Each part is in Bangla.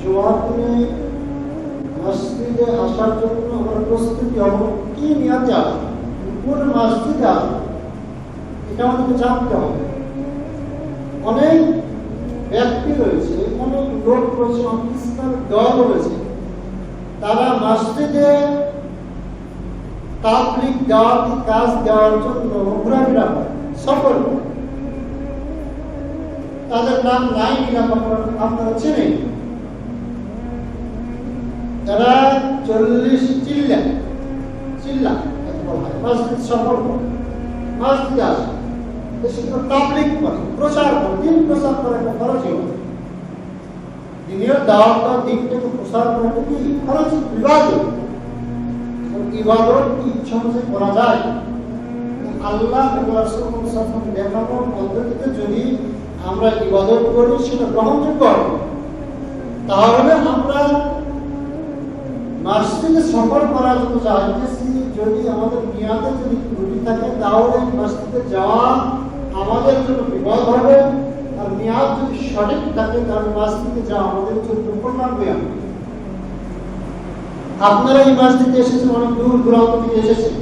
জুমার দিনে মসজিদে আসার জন্য আমরা প্রস্তুতি হব, কি নিয়াতে আসবো, কোন মসজিদে আসবো, এটা আমাদেরকে জানতে হবে। অনেক ব্যক্তি রয়েছে, অনেক লোক রয়েছে, অনেক ইসলামের দল রয়েছে, তারা মসজিদে তাবলীগ দাওয়াতি কাজ দেওয়ার জন্য ঘোরাফেরা করে, সফর করে। তাদের নাম নাই কিনা আপনারা চেনেন? যারা 40 চিল্লা মসজিদ সফর করে, মসজিদে আসে, তাবলীগ করে, প্রচার করে, দিন প্রচার করে, একটা খরচ হয়। দিনের দাওয়াত দিক থেকে প্রচার করাটা কি খরচ? ইবাদত। ইবাদত কি ইচ্ছা অনুযায়ী করা যায়? আল্লাহ এবং রাসূল সাল্লাল্লাহু দেখানোর পদ্ধতিতে যদি আমরা ইবাদত করি, সেটা গ্রহণযোগ্য হবে। তাহলে আমরা মসজিদে সফর করার জন্য চাইতেছি, যদি আমাদের নিয়াতে যদি ত্রুটি থাকে, তাহলে মসজিদে যাওয়া আমাদের জন্য বিপদ হবে। আর নিয়াত যদি সঠিক থাকে, তাহলে মসজিদে যাওয়া আমাদের জন্য কল্যাণ হয়ে আসবে। আপনারা এই মসজিদে এসেছেন, অনেক দূর দূরান্ত থেকে এসেছেন,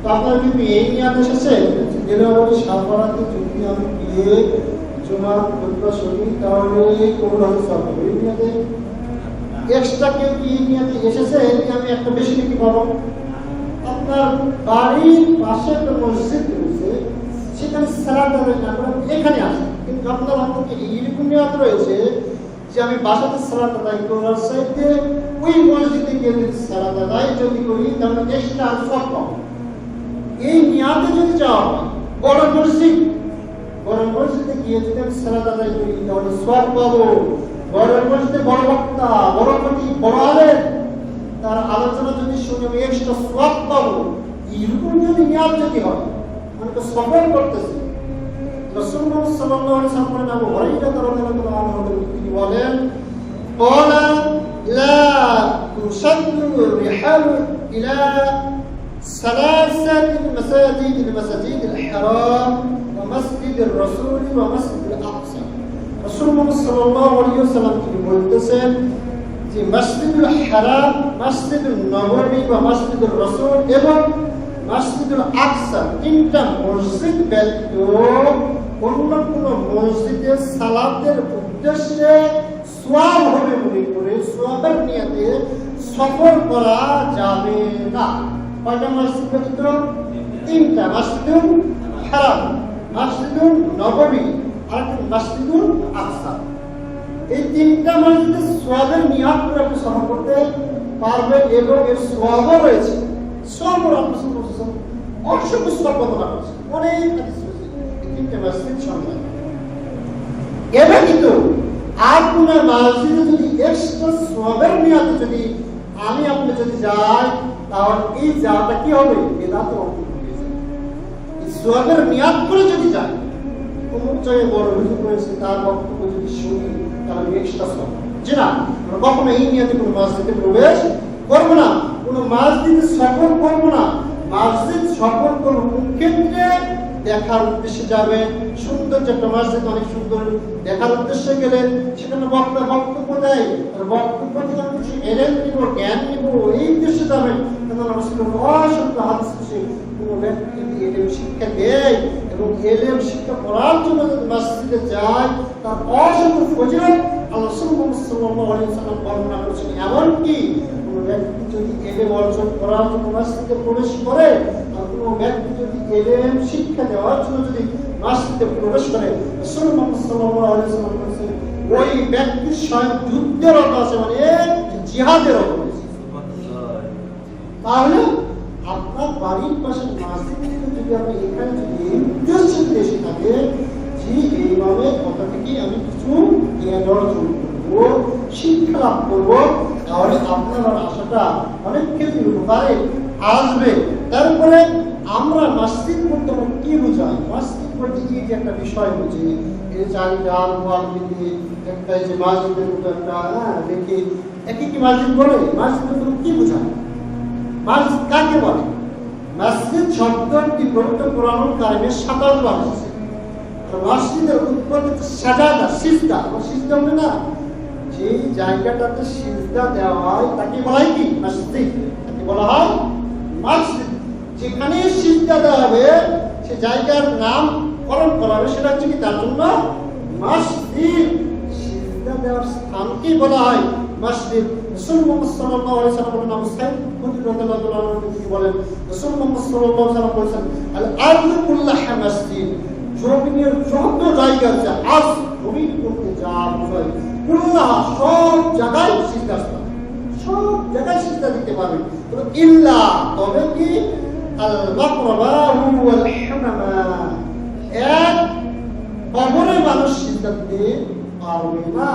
তো আপনারা কিন্তু এই নিয়াতে এসেছেন জেলাবাড়ি সালপাড়াতে যদি আমি গিয়ে জুমার খুতবা শুনি, তাহলে কবুল হতে পারবো। এই নিয়াতে এক্সট্রা কেউ কি নিয়াতে এসেছে, আমি একটা বেশি নাকি পাবো? আপনার বাড়ির পাশে একটা মসজিদ রয়েছে, সেখানে সালাত আদায় না করে এখানে আসেন, কিন্তু আপনার আপনাকে এইরকম নিয়াত রয়েছে যে আমি বাসাতে সালাত আদায় করার চাইতে ওই মসজিদে গিয়ে সালাত আদায় যদি করি, তাহলে এক্সট্রা আর সব পাবো। এই নিয়াতে যদি যাওয়া হয় বড় মসজিদে গিয়ে যদি আমি সালাত আদায় করি, তাহলে সব পাবো। বড় মসজিদে বড় বক্তা, বড় খতিব, বড় আলেম, তার আলোচনা যদি শুনে আমি এক্সট্রা সওয়াব পাবো। এরকম যদি নিয়াত যদি হয়, আমি তো সফর করতেছি। রাসূলুল্লাহ সাল্লাল্লাহু আলাইহি ওয়াসাল্লাম আবু হুরায়রা রাদিয়াল্লাহু আনহু তিনি বলেন, ক্বালা লা তুসাদ্দু রিহালু ইলা সালাসাতি মাসাজিদিল হারাম ওয়া মাসজিদির রাসূল ওয়া মাসজিদিল আকসা। রাসূলুল্লাহ সাল্লাল্লাহু আলাইহি ওয়াসাল্লাম তিনি বলতেছেন যে মসজিদুল হারাম, মসজিদুল নববী বা মসজিদুর রাসূল এবং মসজিদুল আকসা, তিনটা মসজিদ ব্যতীত অন্য কোন মসজিদে সালাতের উদ্দেশ্যে সওয়াব হবে মনে করে, সওয়াবের নিয়তে সফর করা যাবে না। কয়টা মসজিদ ব্যতীত? তিনটা। মসজিদুল হারাম, মসজিদুল নববী আর মসজিদুল আকসা। এই তিনটা মসজিদে সওয়াবের নিয়ত করে আপনি সফর করতে পারবেন এবং এর সওয়াবও রয়েছে। সব অসংখ্য সব বর্ণনা করেছে, অনেক হাদিস রয়েছে এই তিনটা মসজিদ সম্বন্ধে। এবার কিন্তু আর কোন মসজিদে যদি এক্সট্রা সওয়াবের নিয়তে যদি আমি আপনি যদি যাই, তাহলে এই যাওয়াটা কি হবে? বেদাতে অন্তর্ভুক্ত হয়ে যাবে। এই সওয়াবের নিয়ত করে যদি যাই, অমুক জায়গায় বড় হুজুর রয়েছে, তার বক্তব্য যদি শুনি, তাহলে এক্সট্রা সওয়াব। যে না, আমরা কখনো এই নিয়তে কোনো মসজিদে প্রবেশ করবো না, কোনো মসজিদে সফর করবো না। মসজিদ সফর করবো কোন ক্ষেত্রে? দেখার উদ্দেশ্যে যাবে, সুন্দর একটা মসজিদ, অনেক সুন্দর, দেখার উদ্দেশ্যে গেলে সেখানে বক্তা বক্তব্য দেয়, আর বক্তব্য থেকে কিছু এলেম নিব, জ্ঞান নিব, এই উদ্দেশ্যে যাবেন। অসংখ্য হাদিস আছে, কোনো ব্যক্তি যদি এলেম শিক্ষা দেয় এবং এলেম শিক্ষা করার জন্য যদি মসজিদে যায়, তার অসংখ্য ফজিলত আল্লাহ সাল্লাল্লাহু আলাইহি ওয়াসাল্লাম বর্ণনা করেছেন। এমনকি কোনো ব্যক্তি যদি এলেম অর্জন করার জন্য মসজিদে প্রবেশ করে, আর কোনো ব্যক্তি যদি এলেম শিক্ষা দেওয়ার জন্য যদি মসজিদে প্রবেশ করে, রাসূলুল্লাহ সাল্লাল্লাহু আলাইহি ওয়াসাল্লাম বলেছেন ওই ব্যক্তি স্বয়ং যুদ্ধরত আছে, মানে জিহাদের রত আছে। তাহলে আপনার বাড়ির পাশে মসজিদ যদি আপনি এখানে যদি উদ্দেশ্যে এসে থাকে যে এইভাবে কথা থেকে আমি কিছু জ্ঞান অর্জন করবো, শিক্ষা লাভ করবো, তাহলে আপনার আশাটা অনেক ক্ষেত্রে উপকারে আসবে। তারপরে আমরা মসজিদ বলতে কি বোঝাই? মসজিদ বলতে কি যে একটা বিষয় বুঝি, এই চারিদার ওয়াল দিকে একটা যে মসজিদের মতো একটা দেখি, একই কি মসজিদ বলে? মসজিদ বলতে কি বোঝায়? মসজিদ কাকে বলে? মসজিদ শব্দটি পবিত্র কোরআনুল কারিমে 27 বার এসেছে। মসজিদের উৎপত্তি সাজাদা, সিজদা, সিজদা হবে না, যে জায়গাটাতে সিজদা দেওয়া হয় তাকে বলা হয় কি মসজিদ, তাকে বলা হয় মসজিদ। যেখানে সিজদা দেওয়া হবে সে জায়গার নাম করণ করা হবে, সেটা হচ্ছে কি তার জন্য মসজিদ। সিজদা দেওয়ার স্থানকে বলা হয় মসজিদ। রাসূল মুহাম্মদ সাল্লাল্লাহু আলাইহি ওয়াসাল্লামের নাম সাইদ খুদরি রাদিয়াল্লাহু আনহু তিনি বলেন, রাসূল মুহাম্মদ সাল্লাল্লাহু আলাইহি ওয়াসাল্লাম বলেছেন আল আরদু কুল্লাহা মসজিদ, জমিনের যত জায়গা আছে আজ জমিন করতে যা বোঝায় কুল্লাহা সব জায়গায় সিজদা, সব জায়গায় সিজদা দিতে পারবে, ইল্লা তবে কি আল মাকরাবা ওয়াল হামামা, এক কবরে মানুষ সিজদা দিতে পারবে না।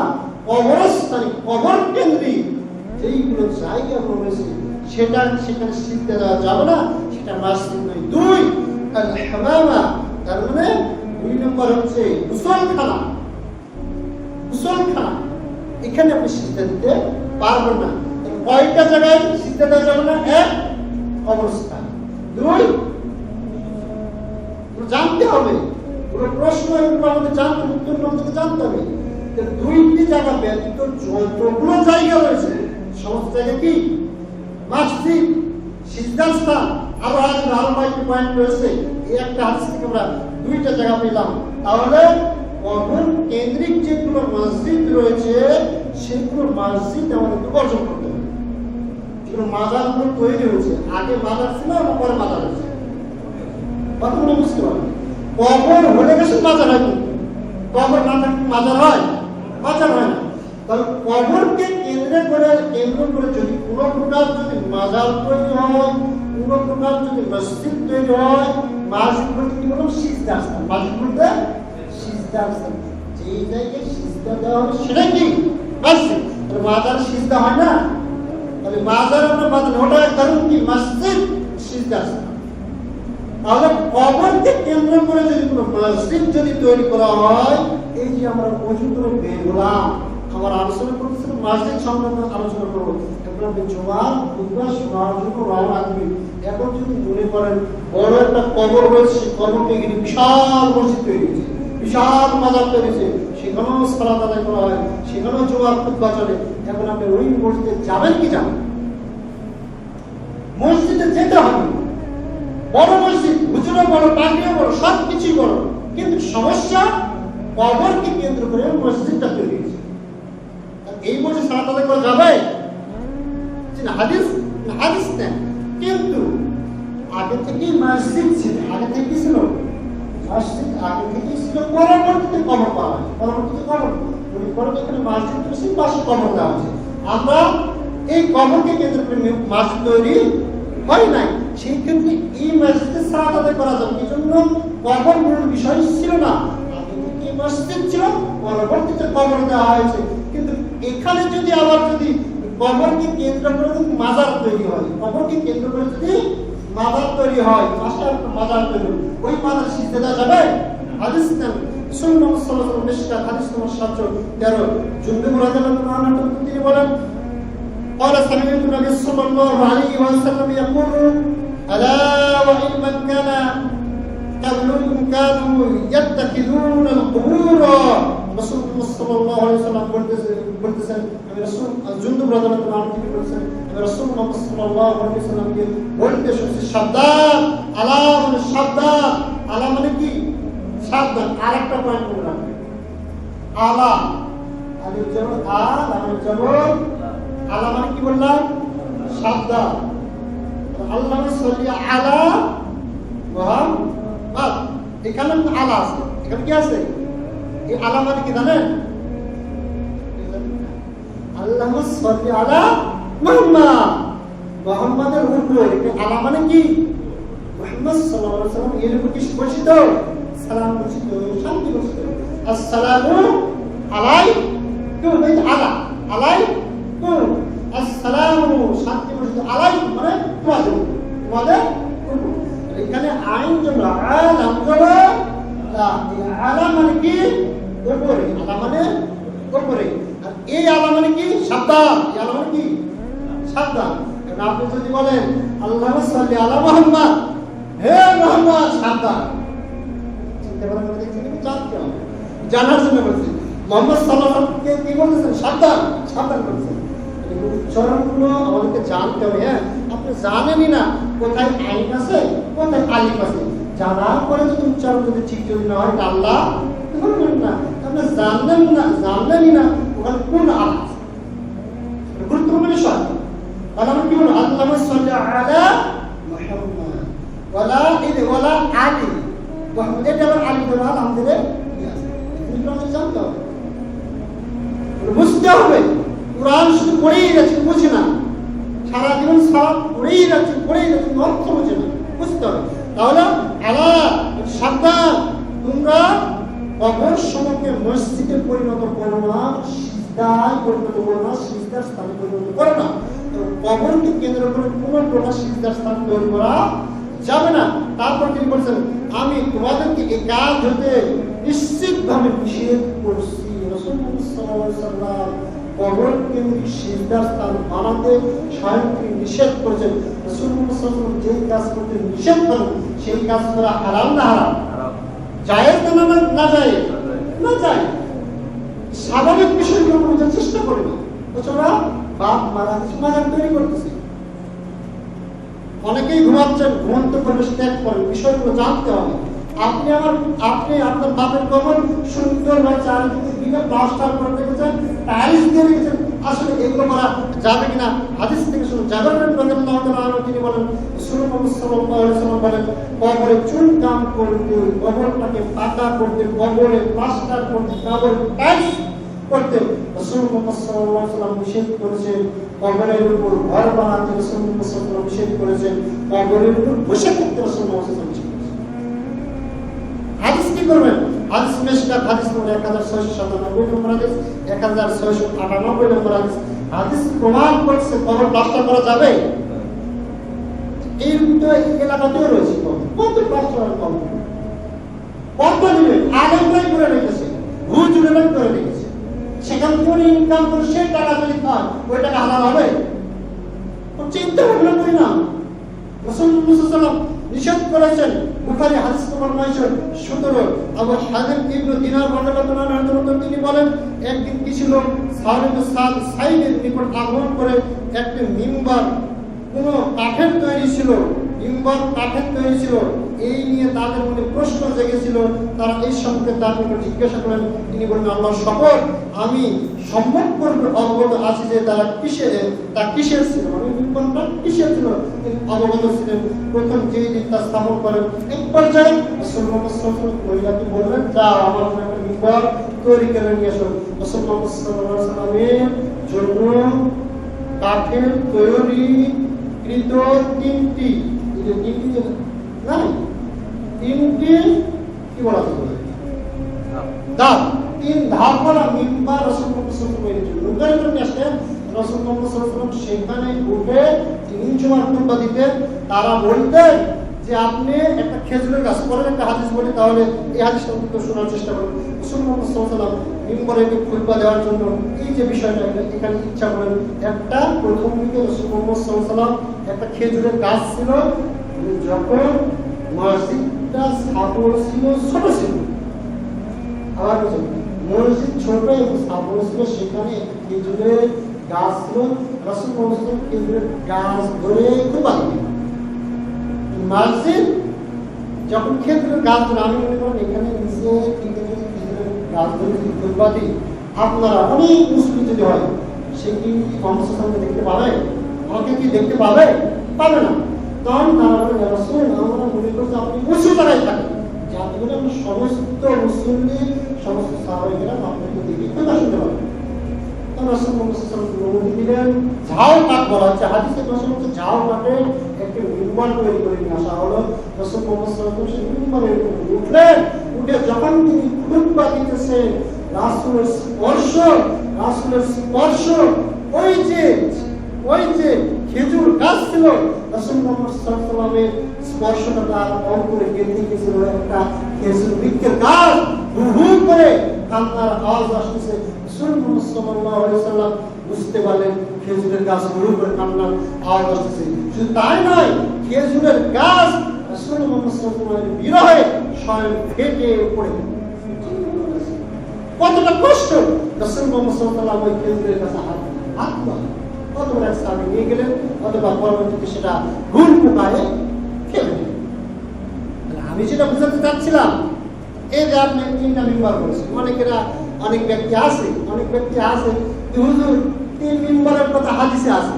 কবরস্থানে কবর কেন্দ্রিক যেইগুলো জায়গা রয়েছে সেখানে সিজদা দেওয়া যাবে না, সেটা মসজিদ নয়। দুই আল হামামা, তার মানে দুই নম্বর হচ্ছে গোসলখানা, গোসলখানা এখানে আপনি সিজদা দিতে পারবেন না। কয়টা জায়গায় সিজদা দেওয়া যাবে না? এক কবরস্থান, দুই জানতে হবে পুরো প্রশ্ন এগুলো আমাদের জানতে, উত্তর আমাদেরকে জানতে হবে। দুইটি জায়গা ব্যতীত যতগুলো জায়গা রয়েছে সমস্ত জায়গা কি মসজিদ, সিজদার স্থান। আরো কয়েকটি পয়েন্ট রয়েছে, এই একটা হাদিস থেকে আমরা দুইটা জায়গা পেলাম। তাহলে কবর কেন্দ্রিক যেগুলো মসজিদ রয়েছে সেগুলো মসজিদ আমাদের বর্জন করতে হবে। যেগুলো মাজারগুলো তৈরি হয়েছে, আগে মাজার ছিল না পরে মাজার হয়েছে, কতগুলো বুঝতে পারবেন। কবর হলে গেছে মাজার হয়, কবর না থাকলে মাজার হয়? মাজার হয় না। তাহলে কবরকে কেন্দ্র করে যদি কোনো প্রকার যদি মাজার তৈরি হয়, কোনো প্রকার যদি মসজিদ তৈরি হয়, মসজিদ বলতে কি বললাম? সিজদার স্থান। মসজিদ বলতে সিজদার স্থান, যেই জায়গায় সিজদা দেওয়া হবে সেটাই কি মসজিদ। তাহলে মাজার সিজদা হয় না, তাহলে মাজার আমরা মাজার ওটা ধরুন কি মসজিদ, সিজদার স্থান। তাহলে কবরকে কেন্দ্র করে যদি কোনো মসজিদ যদি তৈরি করা হয়, এই যে আমরা ওযু করে বের হলাম, আমার আলোচনা করতেছিলাম মসজিদ সংক্রান্ত আলোচনা করবো, এখন আপনি জুমার খুতবা শোনার জন্য রওনা দিবেন। এখন যদি মনে করেন বড় একটা কবর রয়েছে, কবরকে ঘিরে বিশাল মসজিদ তৈরি হয়েছে, বিশাল মাজার তৈরি হয়েছে, সেখানেও সালাত আদায় করা হয়, সেখানেও জুমার খুতবা চলে, এখন আপনি ওই মসজিদে যাবেন কি যাবেন? মসজিদে যেতে হবে, বড় মসজিদ, হুজুরও বড়, টাঙ্গিও বড়, সব কিছুই বড়, কিন্তু সমস্যা কবরকে কেন্দ্র করে মসজিদটা তৈরি হয়েছে। এই মসজিদ সালাত আদায় করা যাবে? হাদিস হাদিস নেন, কিন্তু আগে থেকে মসজিদ ছিল, আগে থেকে ছিল মসজিদ, আগে থেকে ছিল, পরবর্তীতে কবর পাওয়া হয়, পরবর্তীতে কবর এখানে মসজিদ তৈরি, পাশে কবর দেওয়া হয়েছে। আমরা এই কবরকে কেন্দ্র করে মসজিদ তৈরি হয় নাই, সেই ক্ষেত্রে এই মসজিদে সালাত আদায় করা যাবে। এই জন্য কবর মূল বিষয় ছিল না, আগে থেকে মসজিদ ছিল, পরবর্তীতে কবর দেওয়া হয়েছে। কিন্তু এখানে যদি আবার যদি কবরকে কেন্দ্র করে যদি মাজার তৈরি হয়, কবরকে কেন্দ্র করে যদি মাজার তৈরি হয়, পাশে একটা মাজার তৈরি, ওই মাজার সিজদা দেওয়া যাবে? হাদিস নেন, রাসূল মুহাম্মদ সাল্লাল্লাহু আলাইহি ওয়াসাল্লাম মিশকাত হাদিস নম্বর 713, জুনদুব রাদিয়াল্লাহু আনহু তিনি বলেন, قال سمعت النبي صلى الله عليه وسلم يقول ألا وإن من كان قبلكم كانوا يتخذون القبور, রাসূল সাল্লাল্লাহু আলাইহি ওয়াসাল্লাম বলতেছেন, আমি রাসূল জুনদুব রাদিয়াল্লাহু আনহু তিনি বলেছেন, আমি রাসূল সাল্লাল্লাহু আলাইহি ওয়াসাল্লামকে বলতে শুনছি, সাবধান, আলা মানে সাবধান, আলা মানে কি সাবধান। আরেকটা পয়েন্ট মনে রাখবেন, আলা, আলিফ জবর আ, লাম জবর আলা মানে কি বললাম? সাবধান। আল্লাহু সাল্লি আলা মুহাম্মাদ, এখানে আলা আছে, এখানে কি আছে? এই আলা মানে কি জানেন? আল্লাহু সাল্লি আলা মুহাম্মাদ, মুহাম্মাদের উপর আলা মানে কি? মুহাম্মদ সাল্লাল্লাহু আলাইহি ওয়াসাল্লাম এর উপর কি বর্ষিত? সালাম বর্ষিত, শান্তি বর্ষিত। আসসালামু আলাইকুম, এই আলা আলাইকুম, আসসালামু শান্তি বর্ষিত, আলাইকুম মানে তোমাদের, তোমাদের উপর। এখানে আইন জবর আলাম জবর লা, এই আলা মানে কি? উপরে, আলা মানে উপরে, আর এই আলা মানে কি? সাবধান, এই আলা মানে কি? সাবধান। আপনি যদি বলেন আল্লাহু সাল্লি আলা মুহাম্মাদ, হে মুহাম্মদ সাবধান, চিন্তা করার মধ্যে জানতে হবে, জানার জন্য বলছি। মোহাম্মদ সাল্লাল্লাহু আলাইহি ওয়াসাল্লামকে কি বলতেছেন? সাবধান, সাবধান করছেন। উচ্চারণগুলো আমাদেরকে জানতে হবে। হ্যাঁ, আপনি জানেনই না কোথায় আইন আছে, কোথায় আলিফ আছে। জানার পরে যদি উচ্চারণ যদি ঠিক যদি না হয়, আল্লাহ ধরবেন না। আপনি জানলেনই না ওখানে কোন আলিফ আছে। গুরুত্বপূর্ণ বিষয়। তাহলে আমরা কি বলবো? আল্লাহুম্মা সাল্লি আলা মুহাম্মাদ ওয়ালা আলি মুহাম্মাদ। এটা আবার আলিফ বলা আলহামদুলিল্লাহ। এগুলো আমাদের জানতে হবে, বুঝতে হবে। কোরআন শুধু পড়েই যাচ্ছে, বুঝে না। সারা জীবন সালাত পড়েই যাচ্ছে, অর্থ বুঝে না, বুঝতে হবে। তাহলে আলা, সাবধান, তোমরা কবর সমূহকে মসজিদে পরিণত করো না, সিজদায় পরিণত করো না, সিজদার স্থানে পরিণত করো না। কবরকে কেন্দ্র করে কোনো প্রকার সিজদার স্থান তৈরি করা যাবে না। তারপর তিনি বলছেন, আমি তোমাদেরকে এই কাজ হতে নিশ্চিতভাবে নিষেধ করছি। রাসূলুল্লাহ সাল্লাল্লাহু আলাইহি ওয়াসাল্লাম কবর কেন্দ্রিক সিজদার স্থান বানাতে স্বয়ং তিনি নিষেধ করেছেন। রাসূলুল্লাহ সাল্লাল্লাহু আলাইহি ওয়াসাল্লাম যে কাজ করতে নিষেধ করেন সেই কাজ করা হারাম না হারাম? জায়েজ না জায়েজ? না জায়েজ। স্বাভাবিক বিষয়গুলো বোঝার চেষ্টা করি না, ওরা বাপ মারা সমাধান তৈরি করতেছে। অনেকেই ঘুমাচ্ছেন, ঘুমন্ত পরিবেশ ত্যাগ করেন। বিষয়গুলো জানতে হবে। আপনি আপনার বাপের কবর সুন্দর ভাবে চারিদিকে দিনে প্লাস্টার করে রেখেছেন, টাইলস দিয়ে রেখেছেন। আসলে এগুলো করা যাবে কিনা? হাদিস থেকে শুনুন। জাবের রাদিয়াল্লাহু তাআলা আনহু তিনি বলেন, রাসূলুল্লাহ সাল্লাল্লাহু আলাইহি ওয়াসাল্লাম বলেন, কবরে চুনকাম করতে, কবরটাকে পাকা করতে, কবরে প্লাস্টার করতে, কবরে টাইলস করতে রাসূলুল্লাহ সাল্লাল্লাহু আলাইহি ওয়াসাল্লাম নিষেধ করেছেন। কবরের উপর ঘর বানাতে রাসূলুল্লাহ সাল্লাল্লাহু আলাইহি ওয়াসাল্লাম নিষেধ করেছেন। কবরের উপর বসে থাকতে রাসূলুল্লাহ সাল্লাল্লাহু আলাইহি ওয়াসাল্লাম নিষেধ করেছেন। হাদিস কি করবেন? হাদিস মেশকাত হাদিস নম্বর 1697 নম্বর হাদিস, 1698 নম্বর হাদিস। হাদিস প্রমাণ করছে কবর প্লাস্টার করা যাবে। এই এলাকাতেও রয়েছে কত প্লাস্টার কবর, কত দিবে আলেমরাই করে রেখেছে, হুজুরেরাই করে রেখেছে। সেখান থেকে ইনকাম করে সেই টাকা যদি পায়, ওই টাকা হালাল হবে? চিন্তা ভাবনা করি না। রাসূলুল্লাহ সাল্লাল্লাহু আলাইহি ওয়াসাল্লাম নিষেধ করেছেন। বুখারী হাদিস নম্বর 917। আবু হাযিম ইবনে দিনার রাদিয়াল্লাহু আনহু তিনি বলেন, একদিন কিছু লোক সাইদের নিকট আগমন করে একটা মিম্বার কোন কাঠের তৈরি ছিল, মিম্বার কাঠের তৈরি ছিল। এই নিয়ে তাদের মনে প্রশ্ন জেগেছিল। তারা এই সম্পর্কে তার নিকট জিজ্ঞাসা করেন। তিনি বলেন, আল্লাহর শপথ, আমি সম্মত করবে অবগত আছি যে তারা কিসের ছিল, মানে মিম্বারটা কিসের ছিল তিনি অবগত ছিলেন। প্রথম যেই দিন তা স্থাপন করেন, এক পর্যায়ে রাসূলুল্লাহ সাল্লাল্লাহু আলাইহি ওয়াসাল্লাম মহিলাকে বললেন, যাও আমার জন্য একটা মিম্বার তৈরি করে নিয়ে আসো। রাসূলুল্লাহ সাল্লাল্লাহু আলাইহি ওয়াসাল্লামের জন্য কাঠের তৈরি কৃত তিনটি কি বলা যায়, তিন ধাপ করা মিম্বার রাসূলুল্লাহ সাল্লাল্লাহু আলাইহি ওয়াসাল্লাম আসেন। রাসূলুল্লাহ সাল্লাল্লাহু আলাইহি ওয়াসাল্লাম সেখানে উঠে তিনি জুমার খুতবা দিতেন। তারা বলতেন যে আপনি একটা খেজুরের গাছ, পরে একটা হাদিস বলি, তাহলে এই হাদিসটা একটু শোনার চেষ্টা করুন। রাসূলুল্লাহ সাল্লাল্লাহু আলাইহি ওয়াসাল্লাম মিম্বরে খুতবা দেওয়ার জন্য এই যে বিষয়টা এখানে ইচ্ছা করেন, একটা প্রথম দিকে রাসূলুল্লাহ সাল্লাল্লাহু আলাইহি ওয়াসাল্লাম একটা খেজুরের গাছ ছিল। যখন মসজিদটা স্থাপন ছিল, ছোট ছিল, আবার মসজিদ ছোট এবং স্থাপন ছিল, সেখানে খেজুরের গাছ ছিল। রাসূলুল্লাহ সাল্লাল্লাহু আলাইহি ওয়াসাল্লাম খেজুরের গাছ ধরে খুতবা দিতেন। মসজিদ যখন খেজুরের গাছ ধরে, আমি মনে করেন এখানে নিচে খেজুরের গাছ ধরে খুতবা দিই, আপনারা অনেক মুসলিম যদি হয়, সে কি মানুষের সামনে দেখতে পাবে? আমাকে কি দেখতে পাবে? পাবে না। তখন তারা বলে, রাসূল, আমরা মনে করছি আপনি উঁচু জায়গায় থাকেন, যাতে করে আমরা সমস্ত মুসলিমদের, সমস্ত সাহাবায়েরা আপনাকে দেখে কথা শুনতে পারবেন। তখন রাসূলুল্লাহ সাল্লাল্লাহু আলাইহি ওয়াসাল্লাম অনুমতি দিলেন। ঝাউ কাঠ বলা হচ্ছে, হাদিসে কথা হচ্ছে ঝাউ কাঠে একটি মিম্বার তৈরি করে নিয়ে আসা হলো। রাসূলুল্লাহ সাল্লাল্লাহু আলাইহি ওয়াসাল্লাম সেই মিম্বারের উপরে উঠলেন। উঠে যখন তিনি খুতবা দিতেছেন, রাসূলের স্পর্শ ওই যে খেজুর গাছ ছিল, রাসূলুল্লাহ সাল্লাল্লাহু আলাইহি ওয়াসাল্লামের স্পর্শটা তার অন্তরে গেঁথে গেছিল। একটা খেজুর বৃক্ষের গাছ হু করে কান্নার আওয়াজ আসতেছে। রাসূলুল্লাহ সাল্লাল্লাহু আলাইহি ওয়াসাল্লাম বুঝতে পারলেন খেজুরের গাছ হু করে কান্নার আওয়াজ আসতেছে। শুধু তাই নয়, খেজুরের গাছ রাসূলুল্লাহ সাল্লাল্লাহু আলাইহি ওয়াসাল্লামের বিরহে স্বয়ং ফেটে পড়ে কতটা কষ্ট। রাসূল মুহাম্মদ সাল্লাল্লাহু আলাইহি ওয়াসাল্লাম ওই খেজুরের কাছে হাত কত বড় এক সাহাবী নিয়ে গেলেন, অথবা পরবর্তীতে সেটা ভুল উপায়ে খেয়ে নিলেন। আমি যেটা বুঝাতে চাচ্ছিলাম, এই যে আপনি 3টা মিম্বার বলেছেন, অনেক ব্যক্তি আছে যে হুজুর 3 মিম্বারের কথা হাদিসে আছে,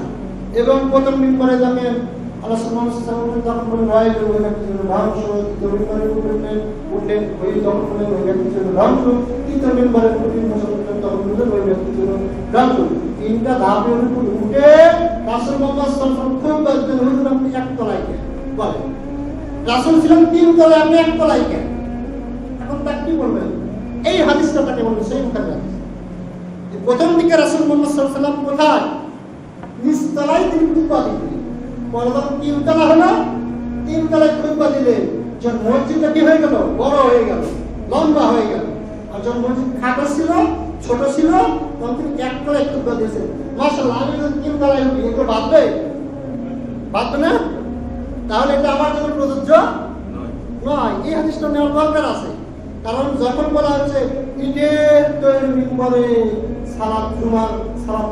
এবং প্রথম মিম্বারে যাবেন আল্লাহ সুবহানাহু ওয়া তাআলা যখন বলেন ওই ব্যক্তির জন্য ধ্বংস, দ্বিতীয় মিম্বারে উঠলেন ওই যখন বলেন ওই ব্যক্তির জন্য ধ্বংস, তৃতীয় মিম্বারে উঠলেন তখন বলেন ওই ব্যক্তির জন্য ধ্বংস। 3টা ধাপের উপর উঠে রাসূল মুহাম্মদ সাল্লাল্লাহু আলাইহি ওয়াসাল্লাম খুব বলতেন, হুজুর আপনি এক তলায় কেন বলেন, রাসূল ছিলেন 3 তলায়, আপনি এক তলায় কেন? এখন তা কি বলবেন? এই হাদিসটা তাকে বলবেন সেই বুখারী হাদিস। প্রথম দিকে রাসূল মুহাম্মদ সাল্লাল্লাহু আলাইহি ওয়াসাল্লাম কোথায়? নিচতলায় তিনি খুতবা দিতেন। পরে যখন 3 তলা হলো, 3 তলায় খুতবা দিলেন। যখন মসজিদটা কি হয়ে গেল? বড় হয়ে গেল, লম্বা হয়ে গেল। আর যখন মসজিদ খাটো ছিল, ছোট ছিল, তখন তিনি এক তলায় খুতবা দিয়েছেন। মাশাআল্লাহ, আমি যদি 3 তলায় উঠি এগুলো বাঁধবে না? তাহলে এটা আমার জন্য প্রযোজ্য নয়। এই হাদিসটা নেওয়ার দরকার আছে। কারণ যখন বলা হচ্ছে ইটের তৈরি মিম্বরে সালাত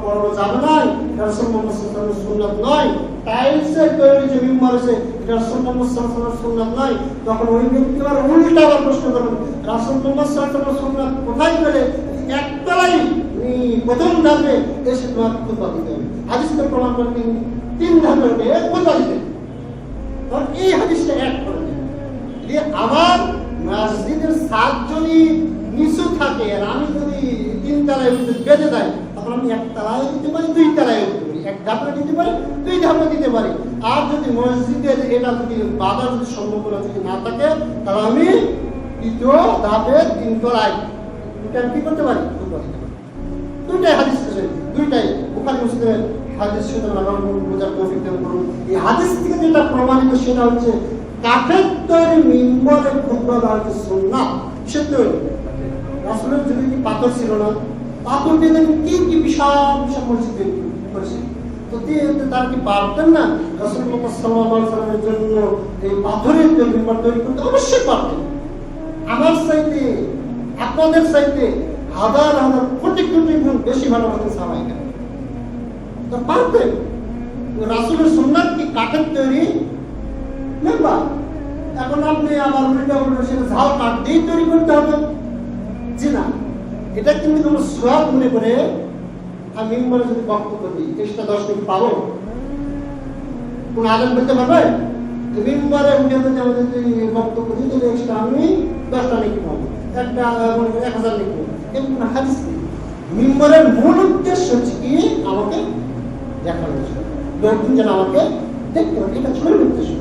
পড়ানো যাবে না, এটা রাসূল মুহাম্মদ সাল্লাল্লাহু আলাইহি ওয়াসাল্লামের সুন্নাত নয়। টাইলসের তৈরি যে মিম্বর আছে, এটা রাসূল মুহাম্মদ সাল্লাল্লাহু আলাইহি ওয়াসাল্লামের সুন্নাত নয়। তখন ওই ব্যক্তি আবার উল্টা আবার প্রশ্ন করবেন, রাসূল মুহাম্মদ সাল্লাল্লাহু আলাইহি ওয়াসাল্লামের সুন্নাত কোথায় পেলে একতলাই প্রথম ধাপে এসে তোমার খুতবা দিতে হবে? হাদিসটা প্রমাণ করে 3 ধাপে খুতবা দিতে। তখন এই হাদিসটা এক করে দেন যে আমার মসজিদের ছাদ যদি নিচু থাকে আর আমি যদি 3 তলায় বেঁধে দেয়, তখন আমি 1 তলায় দিতে পারি, 2 তলায় দিতে পারি, 1 ধাপে দিতে পারি, 2 ধাপে দিতে পারি। আর যদি মসজিদের এটা যদি বাধা যদি সম্ভাবনা যদি না থাকে, তাহলে আমি 2 ধাপে 3 তলায় দুটা কি করতে পারি? দুটাই হাদিস আছে, দুইটাই বুখারী মুসলিমের হাদিস। সুতরাং আমরা বোঝার তৌফিক দান করুন। এই হাদিস থেকে যেটা প্রমাণিত সেটা হচ্ছে কাঠের তৈরি মিম্বরে খুতবা দেওয়া হচ্ছে সুন্নাত। সত্য রাসূলের যুগে কি পাথর ছিল না? পাথর দিয়ে কি বিশাল বিশাল মসজিদ করেছে, তো তার কি পারতেন না রাসূল মুহাম্মদ সাল্লাল্লাহু আলাইহি ওয়াসাল্লামের জন্য এই পাথরের তৈরি মিম্বর তৈরি করতে? অবশ্যই পারতেন। আমার চাইতে আপনাদের চাইতে হাজার হাজার কোটি কোটি গুণ বেশি ভালোবাসেন সাহাবায়ে তো পারতেন। রাসূলের সুন্নাত কি কাঠের তৈরি মেম্বার? এখন আপনি আমার উল্টা সেটা ঝাল কাঠ দিয়ে তৈরি করতে হবে? জি না, এটা কিন্তু আমরা সওয়াব মনে করে আমি মেম্বারে যদি বক্তব্য দিই 10 মিনিট পাবো, কোন আলেম বলতে পারবে মেম্বারে উঠে যদি আমাদের বক্তব্য দিই তাহলে এক্সট্রা আমি 10টা লিখে পাবো, 1000 লিখবো। এরকম হাদিস নেই। মেম্বারের মূল উদ্দেশ্য হচ্ছে কি আমাকে দেখানো, লোকজন যেন আমাকে দেখতে পারে, এটা ছোট উদ্দেশ্য।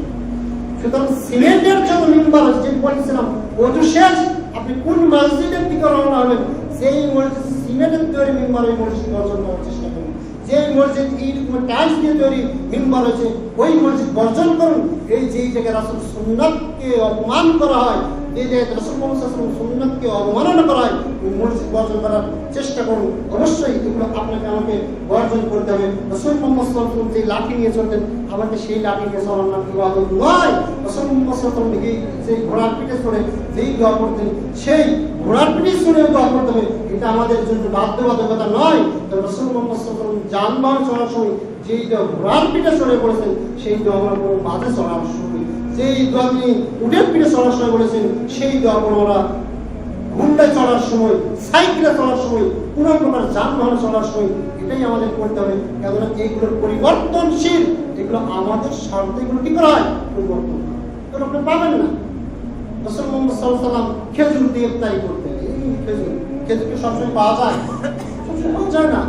সুতরাং সিলেটের যত মেম্বার আছে, যে বলেছিলাম ওজু শেষ, আপনি কোন মসজিদের দিকে রওনা হবেন, সেই মসজিদ সিমেন্টের তৈরি মেম্বার ওই মসজিদ বর্জন করার চেষ্টা করুন। যে মসজিদ ইট টাইলস দিয়ে তৈরি মেম্বার আছে ওই মসজিদ বর্জন করুন। এই যে জায়গায় রাসূল সুন্নাতকে অপমান করা হয়, যে জায়গায় রাসূল মুহাম্মদ সাল্লাল্লাহু আলাইহি ওয়াসাল্লাম সুন্নাতকে অবমাননা করা হয়, ওই মসজিদ বর্জন করার চেষ্টা করুন। অবশ্যই এগুলো আপনাকে আমাকে বর্জন করতে হবে। রাসূল মুহাম্মদ সাল্লাল্লাহু আলাইহি ওয়াসাল্লাম যে লাঠি নিয়ে চলতেন, আমাকে সেই লাঠি নিয়ে চলার নাম ইবাদত নয়। রাসূল মুহাম্মদ সাল্লাল্লাহু আলাইহি ওয়াসাল্লাম যে ঘোড়ার পিঠে চড়ে যেই দোয়া করতেন, সেই ঘোড়ার পিঠে চড়ে দোয়া করতে হবে, এটা আমাদের জন্য বাধ্যবাধকতা নয়। তবে রাসূল মুহাম্মদ সাল্লাল্লাহু আলাইহি ওয়াসাল্লাম যানবাহন চলার সময় যেই দোয়া ঘোড়ার পিঠে চড়ে বলেছেন, সেই দোয়া আমরা কোনো বাধে চলার সময়, যেই দোয়া তিনি উটের পিঠে চলার সময় বলেছেন, সেই দোয়া আমরা ঘোড়ায় চলার সময়, সাইকেলে চলার সময়, কোন প্রকার যানবাহনে চলার সময় এটাই আমাদের করতে হবে। কেননা এইগুলোর পরিবর্তনশীল, এগুলো আমাদের স্বার্থে এগুলো কি করা হয়? পরিবর্তন এগুলো আপনি পাবেন না। রাসূল মুহাম্মদ সাল্লাল্লাহু আলাইহি ওয়াসাল্লাম খেজুর দিয়ে ইফতারি করতেন। এই খেজুরকে সবসময় পাওয়া যায়? সবসময় পাওয়া যায় না,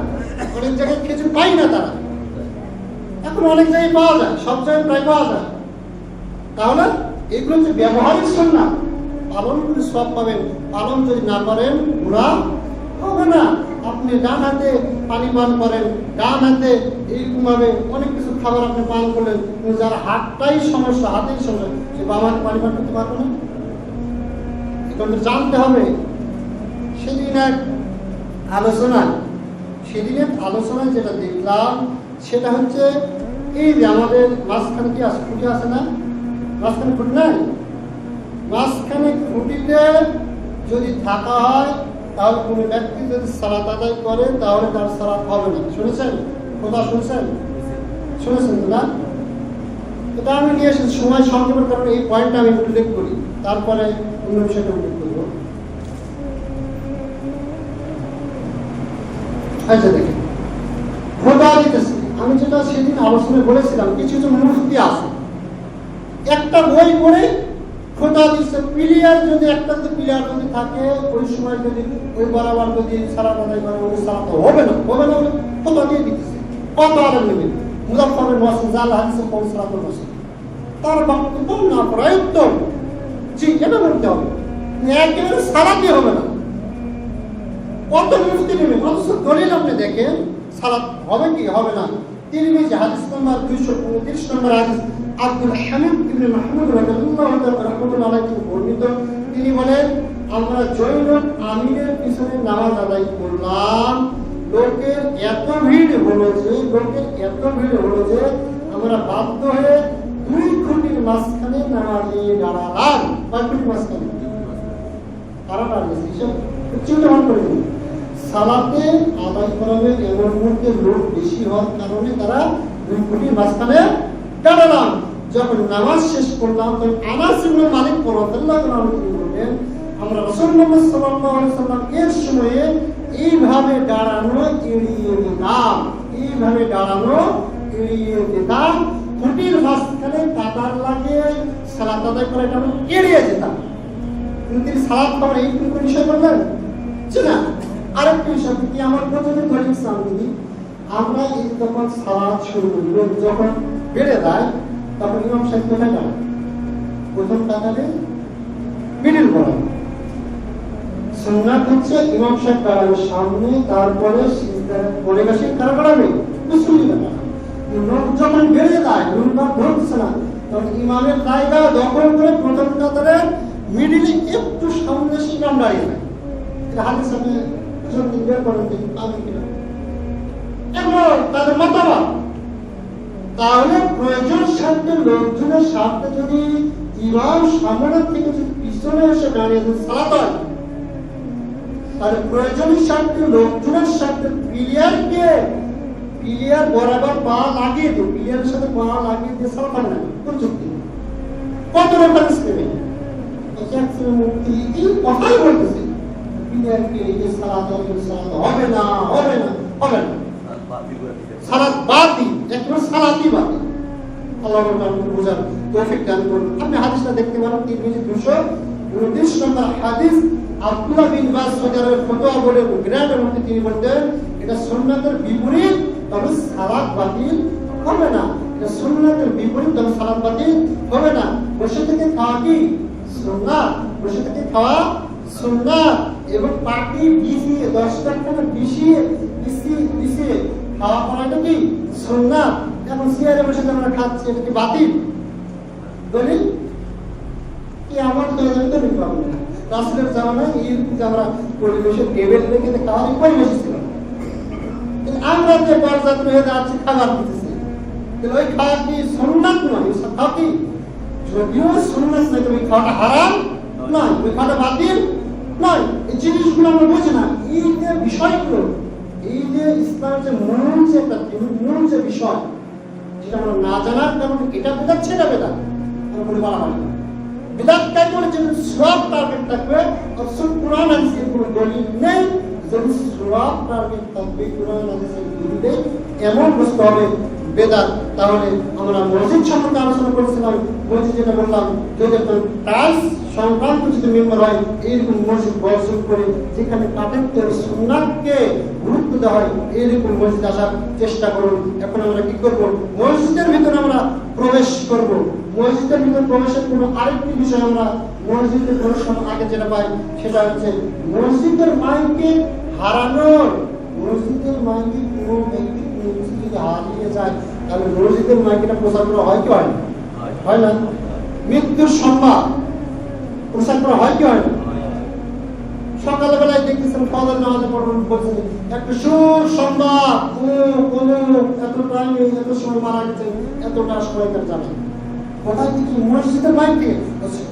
অনেক জায়গায় খেজুর পাই না তারা। এখন অনেক জায়গায় পাওয়া যায়, সব জায়গায় প্রায় পাওয়া যায়। তাহলে এগুলো যে ব্যবহারিক সুন্নাত, পালন করে সওয়াব পাবেন, পালন যদি না করেন গুনাহ হবে না। আপনি ডান হাতে পানি পান করেন, ডান হাতে এইরকমভাবে অনেক কিছু খাবার আপনি পান করলেন, যার হাতটাই সমস্যা, হাতেই সমস্যা, সে বাম হাতে পানি পান করতে পারবে না। এখন জানতে হবে। সেদিনের আলোচনায় যেটা দেখলাম সেটা হচ্ছে এই যে আমাদের মাঝখানে কি আছে, খুঁটি আছে না? মাঝখানে খুঁটি নাই? মাঝখানে খুঁটিতে যদি থাকা হয় তাহলে কোনো ব্যক্তি যদি সালাত আদায় করে তাহলে তার সালাত হবে না। শুনেছেন কথা? শুনেছেন তো না? এটা আমি নিয়ে এসেছি সময় সংক্ষেপের কারণে এই পয়েন্টটা আমি উল্লেখ করি, তারপরে অন্য বিষয়টা উল্লেখ করব। আচ্ছা দেখেন, খোদা দিতেছে, আমি যেটা সেদিন আলোচনায় বলেছিলাম, কিছু কিছু মুফতি আছে একটা বই পড়ে খোদা দিচ্ছে প্লেয়ার, যদি একটা প্লেয়ার যদি থাকে ওই সময় যদি ওই বরাবর যদি সালাত আদায় করে ওই সালাত হবে না খোদা দিয়ে দিতেছে। কত আলেম নেবেন মুজাফফরের ওয়াসি জাল হাদিসে পৌঁছানোর বসে তার বক্তব্য না পড়াই উত্তম। জি, এটা বলতে হবে, একেবারে সালাতই হবে না। কত মুফতি নেবেন, অথচ দলিল আপনি দেখেন সালাত হবে কি হবে না। তিরমিজি হাদিস নাম্বার 229 নম্বর হাদিস, আব্দুল হামিদ ইবনে মাহমুদ রাহমাতুল্লাহ আলাইহি থেকে বর্ণিত। তিনি বলেন, আমরা জৈনব আমিরের পিছনে নামাজ আদায় করলাম, লোকের এত ভিড় হলো যে আমরা বাধ্য হয়ে 2 খুঁটির মাঝখানে নামাজে দাঁড়ালাম। 2 খুঁটির মাঝখানে কারণ আর হিসাব চিন্তা করে সালাতে আদায় করাবে এমন মধ্যে লোক বেশি হওয়ার কারণে তারা 2 খুঁটির মাঝখানে দাঁড়ালাম। যখন নামাজ শেষ করলাম তখন আনাস ইবনে মালিক রাদিয়াল্লাহু আনহু বলেন, আমরা রাসূলুল্লাহ সাল্লাল্লাহু আলাইহি ওয়াসাল্লাম এর সময়ে এইভাবে দাঁড়ানো এড়িয়ে দিতাম, খুঁটির মাঝখানে কাতার লাগিয়ে সালাত আদায় করে এটা আমরা এড়িয়ে যেতাম। কিন্তু তিনি সালাত পড়ার এই কোন বিষয় বললেন না। আরেকটি বিষয় কি, আমার প্রথমে বলেছিলাম দিদি, আমরা এই যখন সালাত শুরু করি, লোক যখন বেড়ে যায় তখন ইমাম সাহেব কোথায় যান? প্রথম কাতারে মিডিল বলা সুন্নাত হচ্ছে ইমাম সাহেব দাঁড়াবে সামনে, তারপরে সিজদায় পড়ে গেছে কারা দাঁড়াবে? মুসল্লি দাঁড়াবে। লোক যখন বেড়ে যায়, লোকটা ধরছে না, তখন ইমামের জায়গা দখল করে প্রথম কাতারে মিডিলে একটু সামনে এসে ইমাম দাঁড়িয়ে যায়। এটা হাদিস আপনি বের করেন পাবেন কিনা, এমন তাদের মতামত। তাহলে প্রয়োজন স্বার্থে লোকজনের স্বার্থে যদি ইমাম সামনের থেকে যদি পিছনে এসে দাঁড়িয়ে সালাত হয়, তাহলে প্রয়োজনের স্বার্থে লোকজনের স্বার্থে প্লেয়ার বরাবর পা লাগিয়ে দেয়, প্লেয়ারের সাথে পা লাগিয়ে দিয়ে সালাত হয় না। কোন যুক্তি? কত রেফারেন্স দেবে? এই কথাই বলতেছে প্লেয়ারকে এই সালাত হবে না সালাত বাতিল, একবার সালাতই বাতিল। আল্লাহ আমাদের বোঝার তৌফিক দান করুন। আপনি হাদিসটা দেখতে পারেন, তিরমিজি 229 নম্বর হাদিস, আব্দুল্লাহ বিন বাস সদরের ফতোয়া বলে গ্রামের মধ্যে তিনি বলতেন, এটা সুন্নাতের বিপরীত, তবে সালাত বাতিল হবে না। এটা সুন্নাতের বিপরীত, তবে সালাত বাতিল হবে না। বসে থেকে খাওয়া কি সুন্নাত? বসে থেকে খাওয়া সুন্নাত। এবং পাটি বিছিয়ে 10 টাকা বিছিয়ে খাওয়া করাটা কি সুন্নাত। এখন চেয়ারে বসে আমরা খাচ্ছি, এটা কি বাতিল? দলিল কি? আমার দলিল পাবো না। রাসূলের জামানায় এই যে আমরা পরিবেশের টেবিল রেখে খাওয়ার পরিবেশ ছিল, আমরা যে পর্যাপ্ত হয়ে যাচ্ছি খাবার দিতেছি, ওই খাওয়া কি সুন্নাত নয়? খাওয়া কি যদিও সুন্নাত নয়, ওই খাওয়াটা হারাম নয়, ওই খাওয়াটা বাতিল নয়। এই জিনিসগুলো আমরা বুঝি না। এই যে বিষয়গুলো, এই যে ইসলামের যে মূল যে বিষয়, যেটা আমরা না জানার কারণে এটা বোঝাচ্ছে না বেদাত। আমরা বলে বলা হয় বেদাত কাজ করে যে সওয়াব টার্গেট থাকবে, অথচ কোরআন হাদিসের কোনো দলিল নেই। যদি সওয়াব টার্গেট থাকবে কোরআন হাদিসের দলিলে, এমন বুঝতে হবে বেদাত। তাহলে আমরা মসজিদ সম্পর্কে আলোচনা করেছিলাম। মসজিদ যেটা বললাম, যদি টাইলস সংক্রান্ত যদি মেম্বার হয়, এইরকম মসজিদ বর্জন করে যেখানে কাঠের সুন্নাতকে গুরুত্ব দেওয়া হয়, এইরকম মসজিদ আসার চেষ্টা করুন। এখন আমরা কি করব? মসজিদের ভিতরে আমরা প্রবেশ করব। মসজিদের ভিতরে প্রবেশের কোনো আরেকটি বিষয় আমরা মসজিদে প্রবেশ করার আগে যেটা পাই, সেটা হচ্ছে মসজিদের মাইকে হারানোর। মসজিদের মাইকে কোনো ব্যক্তি যদি হারিয়ে যায়, তাহলে মসজিদের মাইকেটা প্রচার করা হয় কি হয় না? হয় না? মৃত্যুর সংবাদ প্রচার করা হয় কি হয় না? সকালবেলায় দেখতেছেন ফজর নামাজে পড়বেন, বলছেন একটা সুর সংবাদ, এত টাইমে এত সময় মারা গেছে, এতটা সময় তার জানেন। কোথায় থেকে? মসজিদের মাইক থেকে।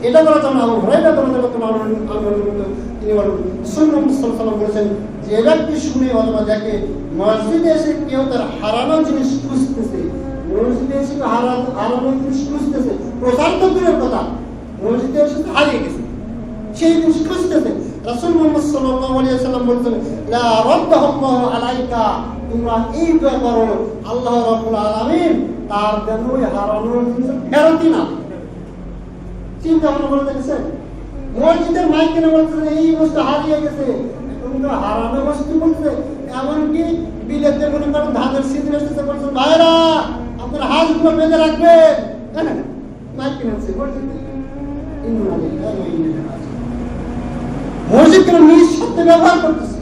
এটা করা যেমন আবু হুরায়রা রাদিয়াল্লাহু আনহু তিনি বলেন রাসূলুল্লাহ সাল্লাল্লাহু আলাইহি ওয়াসাল্লাম বলেছেন যে ব্যক্তি শুনে অথবা দেখে মসজিদে এসে কেউ তার হারানো জিনিস খুঁজতেছে, মসজিদে এসে হারানো জিনিস খুঁজতেছে, প্রচার তো দূরের কথা, মসজিদে এসে হারিয়ে গেছে, সেই জিনিস খুঁজতেছে, রাসূল মুহাম্মদ সাল্লাল্লাহু আলাইহি ওয়াসাল্লাম বলতেন লা রাদ্দাহুল্লাহু আলাইকা, তোমরা এই দোয়া করো আল্লাহ রাব্বুল আলামিন তার জন্য ওই হারানো জিনিস ফেরতই না। চিন্তা ভাবনা করে দেখেছেন মসজিদের মাইক কেন বলতেছে এই বস্তু হারিয়ে গেছে, এখন তো হারানো বস্তু বলছে, এমনকি বিলেতে মনে করেন ধানের সিঁদুর এসেছে বলছেন ভাইরা আপনার হাতগুলো বেঁধে রাখবেন, মাইক কিনেছে মসজিদ কেন নিজ শব্দে ব্যবহার করতেছে।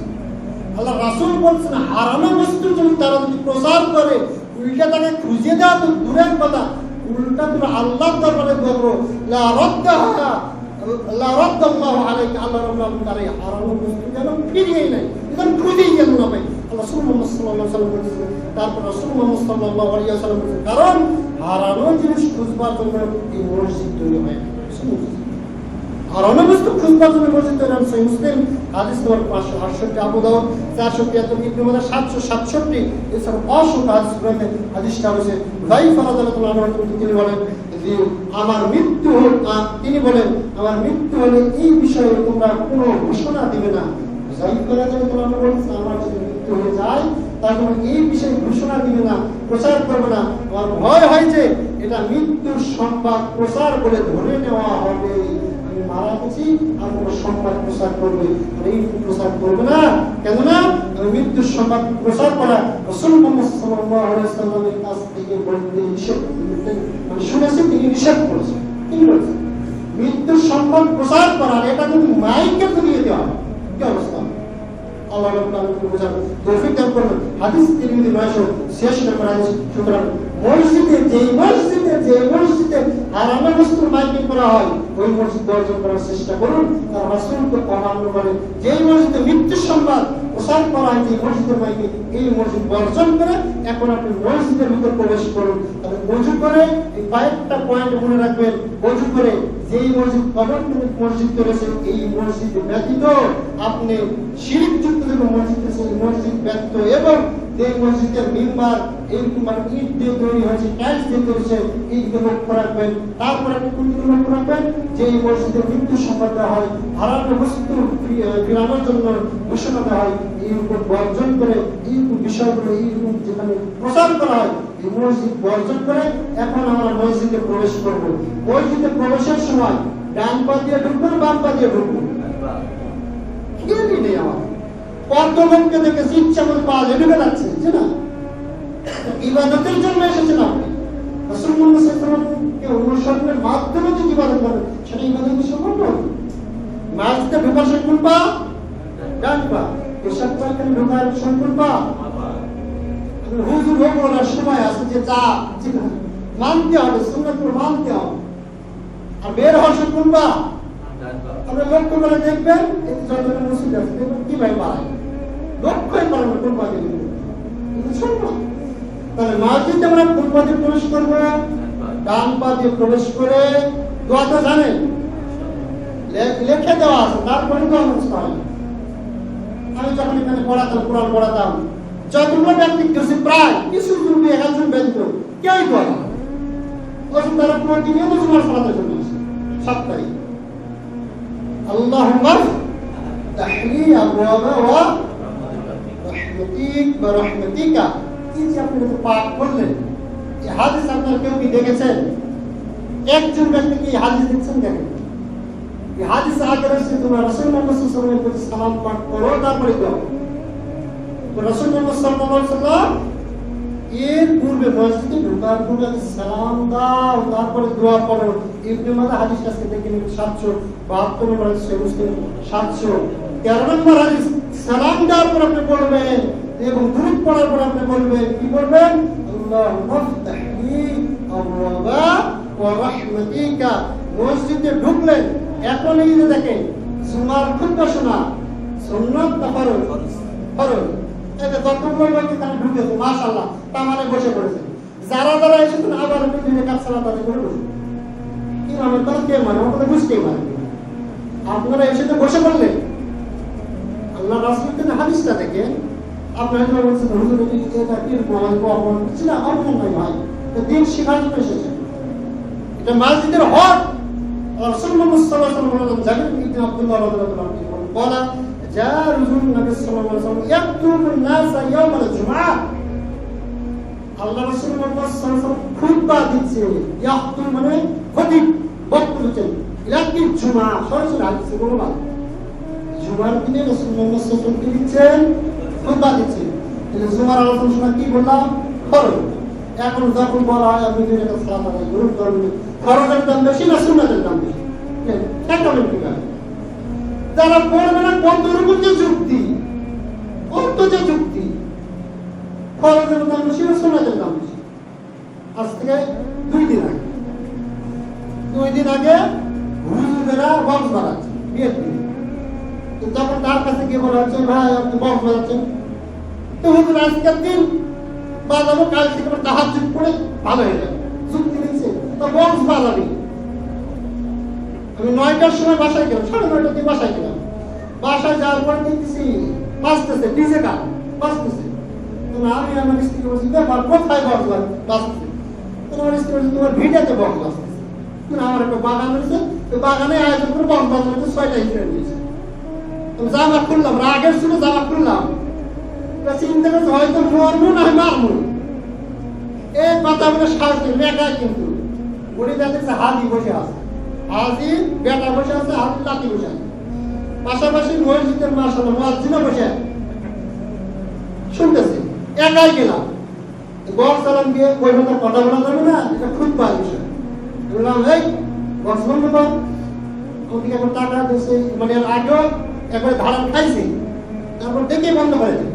আল্লাহ রাসূল বলছেন হারানো বস্তুর জন্য তারা যদি প্রচার করে উল্টা তাকে খুঁজে দেওয়া তো দূরের কথা, উল্টা তুমি আল্লাহর দরবারে বলবো লা রাদ্দাল্লাহু আলাইকা, আল্লাহ রাব্বুল আলামিন তার এই হারানো বস্তু যেন ফিরিয়ে নেয়, যেন খুঁজেই যেন না পাই। আল্লাহ রাসূলুল্লাহ সাল্লাল্লাহু আলাইহি ওয়াসাল্লাম বলেছেন, তারপর রাসূলুল্লাহ সাল্লাল্লাহু আলাইহি ওয়াসাল্লাম বলেছেন কারণ হারানো জিনিস খুঁজবার জন্য এই মসজিদ তৈরি হয়, হারানো বস্তু খুঁজবার জন্য মসজিদ তৈরি হয়। সহিহ মুসলিম হাদিস নম্বর 568, আবু দাউদ 473, ইবনে মাজাহ 767, এছাড়া অসংখ্য হাদিস রয়েছে। হাদিসটা হচ্ছে যায়েফা রাদিয়াল্লাহু আনহু তিনি বলেন যে আমার মৃত্যু তিনি বলেন আমার মৃত্যু হলে এই বিষয়ে তোমরা কোনো ঘোষণা দিবে না। যায়েফা রাদিয়াল্লাহু আনহু বলেন আমার যদি মৃত্যু হয়ে যায় তাহলে এই বিষয়ে ঘোষণা দিবে না, প্রচার করবে না, আমার ভয় হয় যে এটা মৃত্যুর সংবাদ প্রচার করে ধরে নেওয়া হবে, মারা গেছি আর কোনো সংবাদ প্রচার করবে, এই প্রচার করবে না, কেননা মৃত্যুর সংবাদ প্রচার করা রাসূল মুহাম্মদ সাল্লাল্লাহু আলাইহি ওয়াসাল্লামের কাছ থেকে বলতে নিষেধ, মানে শুনেছি তিনি নিষেধ করেছেন। তিনি বলেছেন মৃত্যুর সংবাদ প্রচার করা, এটা কিন্তু মাইকে ধরিয়ে দেওয়া, কি অবস্থা? আল্লাহ রাব্বুল আলামিন বোঝার তৌফিক দান করুন। হাদিস তিরমিজি 986 নম্বর হাদিস। সুতরাং যে মসজিদে হারানো বস্তুর মাইকিং করা হয় ওই মসজিদ বর্জন করার চেষ্টা করুন। তার রাসূলকে অমান্য করে যে মসজিদে মৃত্যুর সংবাদ প্রচার করা হয় যে মসজিদের মাইকে, এই মসজিদ বর্জন করে এখন আপনি মসজিদের ভিতরে প্রবেশ করুন। তবে ওযু করে এই কয়েকটা পয়েন্ট মনে রাখবেন। ওযু করে যেই মসজিদ মসজিদ করেছে এই মসজিদ ব্যতীত আপনি শিরকযুক্ত যে মসজিদ আছে এই মসজিদ ব্যতীত, এবং যে মসজিদের মিম্বার এইরকম ইট দিয়ে তৈরি হয়েছে, টাইলস দিয়ে তৈরি হয়েছে, এইগুলো লক্ষ্য রাখবেন। তারপরে আপনি কোনগুলো লক্ষ্য রাখবেন যে এই মসজিদের মৃত্যু সংবাদ দেওয়া হয়, হারানো বস্তু ফিরানোর জন্য ঘোষণা দেওয়া হয়, এইরকম বর্জন করে এইরকম বিষয়গুলো এইরকম যেখানে প্রচার করা হয় এই মসজিদ বর্জন করে এখন আমরা মসজিদে প্রবেশ করব। মসজিদে প্রবেশের সময় ডান পা দিয়ে ঢুকবেন, বাম পা দিয়ে ঢুকবেন, খেয়ালই নেই আমার। কত লোককে দেখেছি ইচ্ছা করে পা দিয়ে ঢুকে যাচ্ছে, বুঝছে না? ইবাদতের জন্য এসেছেন আপনি, রাসূলুল্লাহ সাল্লাল্লাহু আলাইহি ওয়াসাল্লামকে অনুসরণের মাধ্যমে যে ইবাদত করেন সেটা ইবাদতের সম্পর্ক। মসজিদে ঢোকার সময় কোন পা? ডান পা। পেশাব পায়খানা ঢোকার সময় কোন পা? হুজুর বলার সময় আছে যে যা মানতে হবে, সুন্নাতগুলো মানতে হবে। আর বের হওয়ার সময় কোন পা? আপনি লক্ষ্য করে দেখবেন যতটা মসজিদ আছে কিভাবে পায়, লক্ষ্যই করেন কোন পা দিয়ে শুনবো। তাহলে মসজিদে আমরা কোন পা দিয়ে প্রবেশ করবো? ডান পা দিয়ে প্রবেশ করে দোয়া তো জানেন, লেখে দেওয়া আছে, তারপরে দোয়া মুখস্থ হয়। আমি যখন এখানে পড়াতাম, কোরআন পড়াতাম, যতগুলো ব্যক্তি গেছে প্রায় কিছু জরুরি 1000 জন ব্যক্তি কেউই করে অথচ তারা প্রতিনিয়ত জুমার সালাতের জন্য আসে। 7 তারিখ আল্লাহুম্মা তাহলি আবওয়াবা ওয়া রাহমাতিক ওয়া রাহমাতিকা, এই যে আপনি পাঠ করলেন, এই হাদিস আপনারা কেউ কি দেখেছেন? একজন ব্যক্তি কি হাদিস দেখছেন? দেখেন এই হাদিস আগে আসছে তোমরা রাসূলুল্লাহ সাল্লাল্লাহু আলাইহি ওয়াসাল্লামের প্রতি সালাম পাঠ করো, তারপরে দাও। রাসূলুল্লাহ সাল্লাল্লাহু আলাইহি ওয়াসাল্লাম এর পূর্বে মসজিদে ঢোকার পূর্বে সালাম দাও, তারপরে দোয়া করো। ইবনে মাজাহ হাদিস আছে দেখেন 772 নম্বর হাদিস, মুসলিম 713 নম্বর হাদিস। সালাম দেওয়ার পর আপনি বলবেন এবং দুরূদ পড়ার পর আপনি বলবেন, কি বলবেন? আল্লাহুম্মা ফতাহলি আবওয়াবা ওয়া রাহমাতিকা। মসজিদে ঢুকলেন, এখন এই যে দেখেন জুমার খুতবা শোনা সুন্নাত না ফরজ? ফরজ। এটা যতগুলো লোক এখানে ঢুকেছে মাশাআল্লাহ তামানে বসে পড়েছে, যারা যারা এসেছেন আবার 2 রাকাত সালাত আদায় করে বসে। এই ইসলামের কথা কে মানে আমার কথা বুঝতেই পারে। আপনারা এসে তো বসে পড়লেন, আল্লাহ রাসূল থেকে হাদিসটা দেখেন, আপনারা যখন বলছেন হুজুর এটা কি অপমান করছি না, অপমান নয় ভাই, তো দিন শেখার জন্য এসেছেন, এটা মসজিদের হক। রাসূল মুহাম্মদ সাল্লাল্লাহু আলাইহি ওয়াসাল্লাম জাবের ইবনে আব্দুল্লাহ রাদিয়াল্লাহু আনহু বলা যা রাসূল নবী সাল্লাল্লাহু আলাইহি ওয়াসাল্লাম ইয়াকতুবুন নাস ইয়াউমাল জুমআহ, আল্লাহ রাসূল মুহাম্মদ সাল্লাল্লাহু আলাইহি ওয়াসাল্লাম খুতবা দিচ্ছে, ইয়াকতুব মানে খতিব বক্তব্য দিচ্ছেন, ইয়াকি জুমআহ সরাসরি হাদিসে বলা জুমার দিনে রাসূল মুহাম্মদ সাল্লাল্লাহু আলাইহি ওয়াসাল্লাম দিচ্ছেন, খুতবা দিচ্ছেন। তাহলে জুমার আলোচনা শোনা কি বললাম ফরজ। এখন যখন বলা হয় আপনি যদি একটা সালাত আদায় করুন, ফরজের দাম বেশি না সুন্নাতের দাম বেশি, একটা ঠিক আছে। যারা পড়বে না কতটুকু যে যুক্তি, কত যে যুক্তি, ফরজের দাম বেশি না সুন্নাতের দাম বেশি। আজ থেকে 2 দিন আগে হুজুরেরা বক্স বাড়াচ্ছে বিয়ের দিনে, তো তখন তার কাছে গিয়ে বলা হচ্ছে ভাই আপনি বক্স বাড়াচ্ছেন, তো হুজুর আজকের দিন বাজাবো, কাল থেকে তাহাজ্জুদ পড়ে ভালো হয়ে যাবে, যুক্তি দিচ্ছে তো বক্স বাজাবি। আমি 9টার সময় বাসায় গেলাম, 9:30 দিয়ে বাসায় গেলাম, বাসায় যাওয়ার পর দেখতেছি বাজতেছে ডিজে গান বাজতেছে। তো আমি আমার স্ত্রীকে বলছি ব্যাপার কোথায় বক্স বাজতেছে, তোমার স্ত্রী বলছে তোমার ভিডিওতে বক্স বাজতেছে। আমার একটা বাগান রয়েছে, ওই বাগানে আয়োজন করে বক্স বাজানো 6টা ইনফ্রেন্ড দিয়েছে। আমি জামা খুললাম, রাগের শুনে জামা খুললাম, চিন্তা করছে হয়তো মরমু না মারমু, এই কথা বলে সাহস নেই। বেটা কিন্তু বড়ি দেখছে হাজি বসে আছে, হাজি বেটা বসে আছে, হাজি লাঠি বসে আছে, পাশাপাশি মসজিদের মাশাআল্লাহ মুয়াজ্জিনও বসে শুনতেছে। একাই গেলাম, বক্স চালান গিয়ে ওই মতো কথা বলা যাবে না, এটা খুতবা বিষয়। বললাম এই বক্স বন্ধ কর, ওদিকে একবার টাকা দিয়েছে, মানে আগেও একবার ধারণ খাইছে, তারপর দেখে বন্ধ করে দেয়।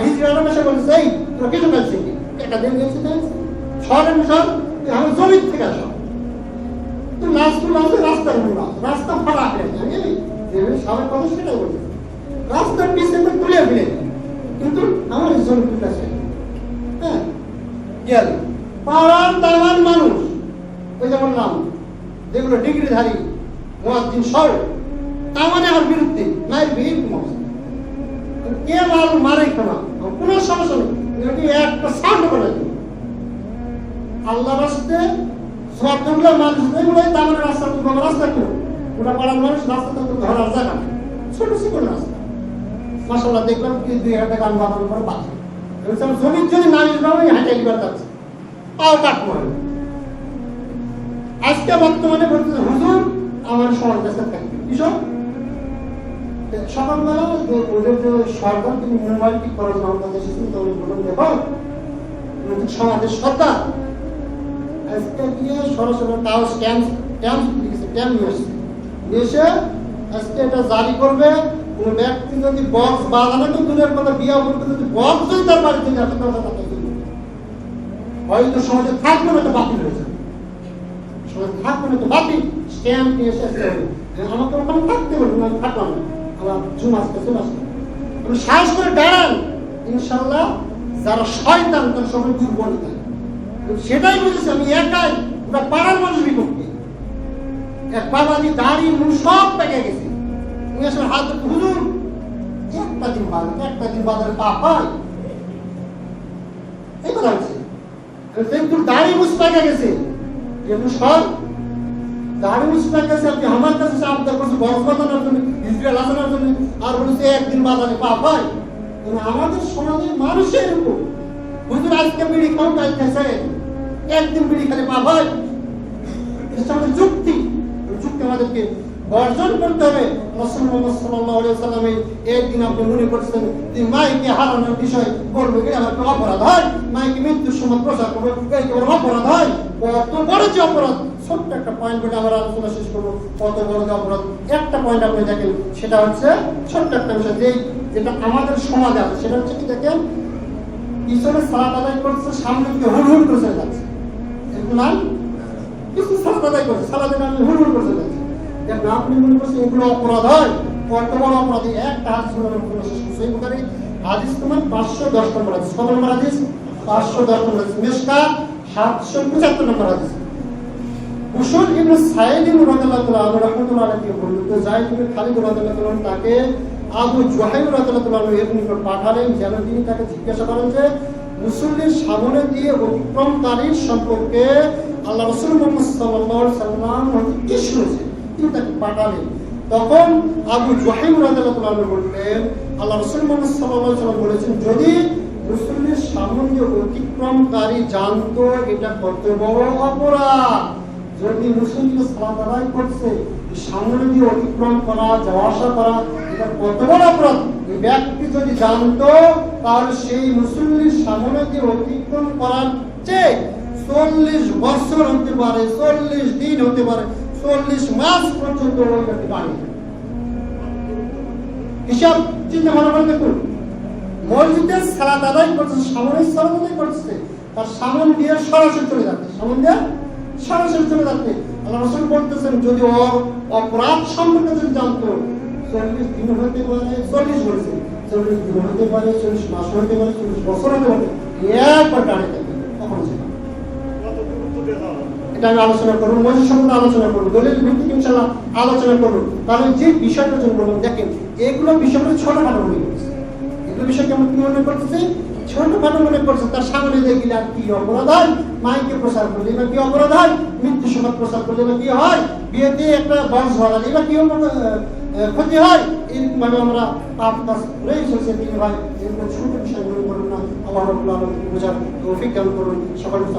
হিজড়ারা বসে বলছে এই তোরা কিছু খাইছে কি টাকা দিয়ে গেছে, শহরের সব আমার জমির থেকে আসো, তো নাচগুলো আছে রাস্তার মূল্য, রাস্তা ফাড়া হয়ে যায়, সবার কথা সেটাই বলছে, রাস্তার পিছনে তুলে ফেলে, কিন্তু আমার জমি তুলে আসে। হ্যাঁ গেল পাড়ার দামান মানুষ, ওই যে বললাম যেগুলো ডিগ্রিধারী মুয়াজ্জিন সব, তার মানে আমার বিরুদ্ধে নাই ভিড় কমাচ্ছে, কে মারে না কোনো সমস্যা নেই, একটা সাউন্ড করে আল্লাহ রাস্তে সবগুলো মানুষ এগুলোই তার রাস্তা, রাস্তা কেউ ওটা পাড়ার মানুষ রাস্তা তো ধরার জায়গা নেই, ছোট ছোট রাস্তা। মাশাআল্লাহ দেখলাম কি 2 গান বাজানোর পরে বাঁচে, জমির যদি নামিয়ে যাবে হাঁটে লিবার যাচ্ছে, পাও কাটবো। আজকে বর্তমানে বলতেছে হুজুর আমার সমাজ দেশে থাকবে কিসব সকালবেলা ওদের যে সরকার তুমি মোবাইল কি খরচ আমাদের এসেছেন, তো বলুন দেখো সমাজের সরকার আজকে গিয়ে সরাসরি তাও স্ট্যাম্প নিয়ে আসছে, এসে আজকে এটা জারি করবে। কোন ব্যক্তি যদি বক্স বাজানো তো দূরের কথা, বিয়া করতে যদি বক্স যদি তার বাড়ি থেকে আসে তাহলে হয়তো সমাজে থাকবে না, তো বাতিল হয়েছে, সমাজে থাকবে না তো বাতিল। স্ট্যাম্প নিয়ে এসে আমাকে ওখানে থাকতে বলুন, আমি থাকলাম না, আমার জুম আসতে চলে আসবে, আপনি সাহস করে দাঁড়ান, ইনশাল্লাহ যারা শয়তান তার সবাই দুর্বল থাকে। সেটাই বুঝেছি আমি একাই, ওটা পাড়ার মানুষ বিপক্ষে, এক বাবাজি দাড়ি মুখ সব পেকে গেছে, উনি আসলে হাত হুজুর একটা দিন বাজারে পা পায়, এই কথা হচ্ছে দাড়ি মুখ পেকে গেছে, সব দাড়ি মুখ পেকে গেছে, আপনি আমার কাছে আপনার কাছে বক্স বাজানোর জন্য, ইসরায়েল আসানোর জন্য, আর বলেছে একদিন বাজারে পা পায়। আমাদের সমাজের মানুষের উপর হুজুর আজকে বিড়ি খাও খাইতেছে, একদিন বিড়ি খেলে পা পায়, এটা আমাদের যুক্তি আমাদেরকে বর্জন করতে হবে। রাসূল মুহাম্মদ সাল্লাল্লাহু আলাইহি ওয়াসাল্লাম একদিন আপনি মনে করছেন যে মাইকে হারানোর বিষয় বলবে কি আমার অপরাধ হয়, মাইকে মৃত্যুর সময় প্রচার করবে একেবারে অপরাধ হয়, কত বড় যে অপরাধ। ছোট্ট একটা পয়েন্ট বলে আমার আলোচনা শেষ করবো, কত বড় যে অপরাধ। একটা পয়েন্ট আপনি দেখেন, সেটা হচ্ছে ছোট্ট একটা বিষয় যেটা আমাদের সমাজে আছে, সেটা হচ্ছে কি দেখেন, পিছনে সালাত আদায় করছে, সামনে দিকে হুড় করে চলে যাচ্ছে, এরকম নাই কিছু সালাত আদায় করছে, সালাতের নামে হুড় করে চলে যাচ্ছে, দেখেন আপনি মনে করছেন এগুলো অপরাধ হয়, কত বড় অপরাধী। একটা হাদিস সহিহ বুখারী হাদিস তোমার 510 নম্বর হাদিস, কত নম্বর হাদিস? 510 নম্বর হাদিস, মিশকাত 775 নম্বর হাদিস। বুশর ইবনে সাঈদ রাদিয়াল্লাহু তাআলা রাহমাতুল্লাহ আলাইহি বললেন তো যায়েদ ইবনে খালিদ রাদিয়াল্লাহু তাআলা তাকে আবু জুহাইম রাদিয়াল্লাহু তাআলা এর নিকট পাঠালেন যেন তিনি তাকে জিজ্ঞাসা করেন যে মুসল্লির সামনে দিয়ে অতিক্রমকারীর সম্পর্কে আল্লাহ রাসূল মুহাম্মদ সাল্লাল্লাহু আলাইহি ওয়াসাল্লাম কি শুনেছেন। তিনি তাকে পাঠালেন। তখন আবু জুহাইম রাদিয়াল্লাহু তাআলা বললেন আল্লাহ রাসূল মুহাম্মদ সাল্লাল্লাহু আলাইহি ওয়াসাল্লাম বলেছেন যদি মুসল্লির সামনে দিয়ে অতিক্রমকারী জানতো এটা কত বড় অপরাধ, যদি মুসল্লি সালাত আদায় করছে সামনে দিয়ে অতিক্রম করা যাওয়া আসা করা এটা কত বড় অপরাধ, এই ব্যক্তি যদি জানতো তাহলে সেই মুসল্লির সামনে দিয়ে অতিক্রম করার চেয়ে 40 বছর হতে পারে, 40 দিন হতে পারে, 40 মাস পর্যন্ত ওই ব্যক্তি দাঁড়িয়ে হিসাব চিন্তা ভাবনা দেখুন। মসজিদে সালাত আদায় করছে, সামনে সালাত আদায় করছে, তার সামনে দিয়ে সরাসরি চলে যাচ্ছে, সামনে দিয়ে সরাসরি চলে যাচ্ছে। আল্লাহ রাসূল বলতেছেন যদি ওর অপরাধ সম্পর্কে যদি জানতো 40 দিন হতে পারে, 40 বলছে 40 দিন হতে পারে, 40 মাস হতে পারে, 40 বছর হতে পারে, একবার দাঁড়িয়ে থাকবে তখন সেটা এটা আমি আলোচনা করবো, মসজিদ সম্পর্কে আলোচনা করবো, দলিল ভিত্তিক ইনশাআল্লাহ আলোচনা করবো। তাহলে যে বিষয়টা জন্য বললাম দেখেন এগুলো বিষয়গুলো ছোটখাটো মনে করছে, এগুলো বিষয় কেমন কি মনে করতেছে ছোটখাটো মনে করছে। তার সামনে দেখলে আর কি অপরাধ হয়, মাইকে প্রচার করলে বা কি অপরাধ হয়, মৃত্যু সংবাদ প্রচার করলে বা কি হয়, বিয়েতে একটা বয়স ধরালে বা কি ক্ষতি হয়, এরকম ভাবে আমরা পাপ কাজ করে এসেছে। তিনি ভাই এরকম ছোট বিষয়গুলো করুন না, আল্লাহ রাব্বুল আলামিন বোঝার তৌফিক দান করুন সকল।